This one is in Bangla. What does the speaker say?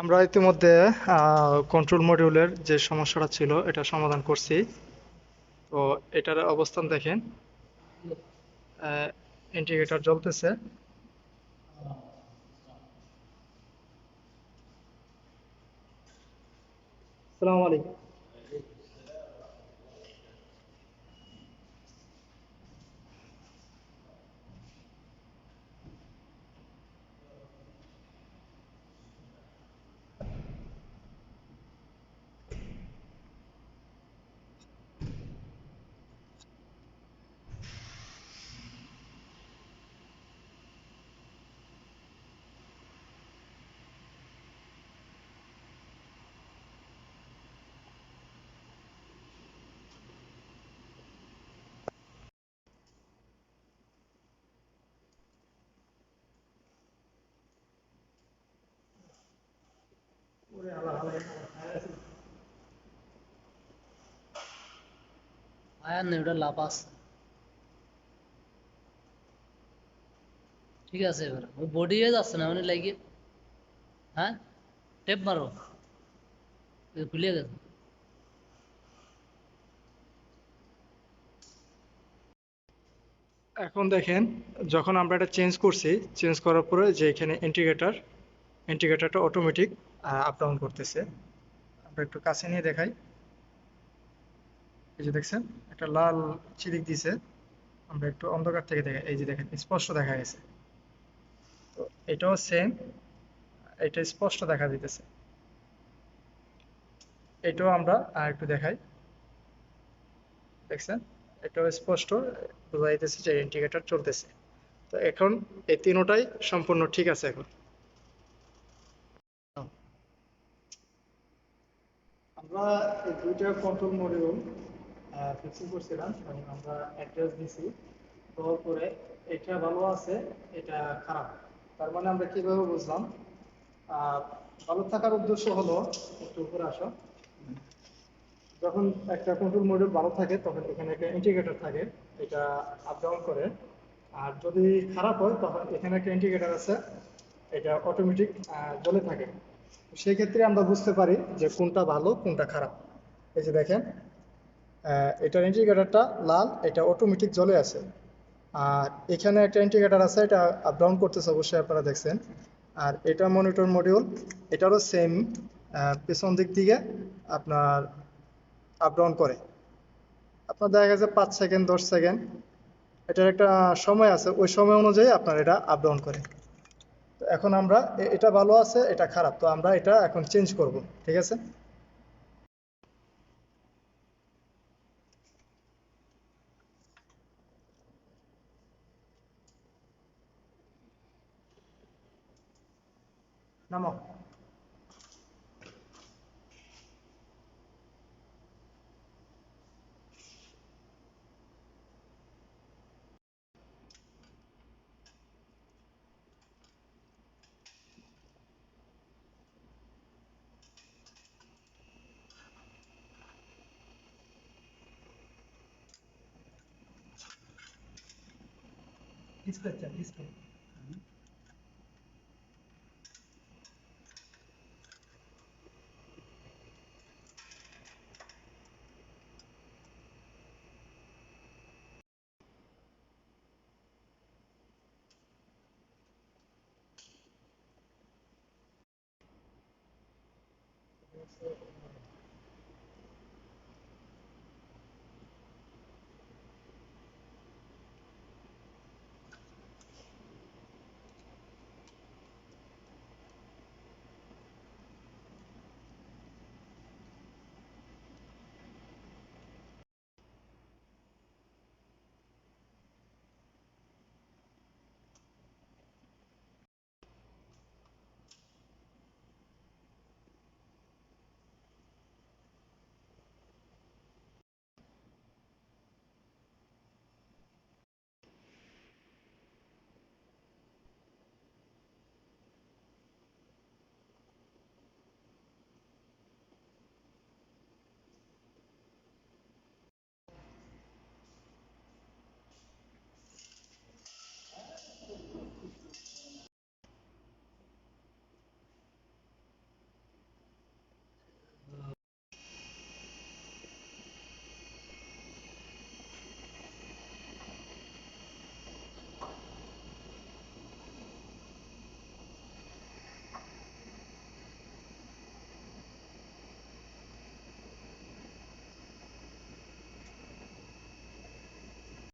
আমরা ইতিমধ্যে কন্ট্রোল মডিউলের যে সমস্যাটা ছিল এটা সমাধান করছি। তো এটার অবস্থান দেখেন, ইন্ডিকেটর জ্বলতেছে। আসসালামু আলাইকুম। আয়ার নেই, ওটা লাপাস। ঠিক আছে, এবার ওই বডি হয়ে যাচ্ছে না মানে লাগিয়ে। হ্যাঁ, টেপ মারো, খুলে গেছে। এখন দেখেন, যখন আমরা এটা চেঞ্জ করছি, চেঞ্জ করার পরে যে এখানে ইন্ডিকেটরটা অটোমেটিক আপ ডাউন করতেছে। আমরা একটু কাছে নিয়ে দেখাই। এই যে দেখছেন, একটা লাল চিরিক দিছে। আমরা একটু অন্ধকার থেকে দেখাই, এই যে দেখেন স্পষ্ট দেখা গেছে। তো এটাও সেম, এটা স্পষ্ট দেখা দিতেছে। এটাও আমরা আর একটু দেখাই, দেখছেন এটাও স্পষ্ট বোঝা যাইতেছে যে ইন্ডিকেটর চলতেছে। তো এখন এই তিনোটাই সম্পূর্ণ ঠিক আছে এখন। আমরা এই দুইটা কন্ট্রোল মডিউল ফিক্সিং করছিলাম এবং আমরা অ্যাড্রেস দিছি, দেওয়ার পরে এটা ভালো আছে, এটা খারাপ। তার মানে আমরা কিভাবে বুঝলাম? আহ, ভালো থাকার উদ্দেশ্য হলো, একটু উপরে আসো। যখন একটা কন্ট্রোল মডিউল ভালো থাকে তখন এখানে একটা ইন্ডিকেটর থাকে, এটা আপ ডাউন করে। আর যদি খারাপ হয় তখন এখানে একটা ইন্ডিকেটর আছে, এটা অটোমেটিক জ্বলে থাকে। সেই ক্ষেত্রে আমরা বুঝতে পারি যে কোনটা ভালো কোনটা খারাপ। এই যে দেখেন, এটার ইন্ডিকেটরটা লাল, এটা অটোমেটিক জ্বলে আছে। আর এখানে একটা ইন্ডিকেটর আছে, এটা আপ ডাউন করতেছে, অবশ্যই আপনারা দেখছেন। আর এটা মনিটর মডিউল, এটারও সেম, পেছন দিক থেকে আপনার আপ ডাউন করে। আপনার দেখা গেছে 5 সেকেন্ড 10 সেকেন্ড, এটার একটা সময় আছে, ওই সময় অনুযায়ী আপনার এটা আপ ডাউন করে। তো এখন আমরা এটা ভালো আছে এটা খারাপ, তো আমরা এটা এখন চেঞ্জ করব। ঠিক আছে, নামো। ডিসপ্লে চাপ, ডিসপ্লে।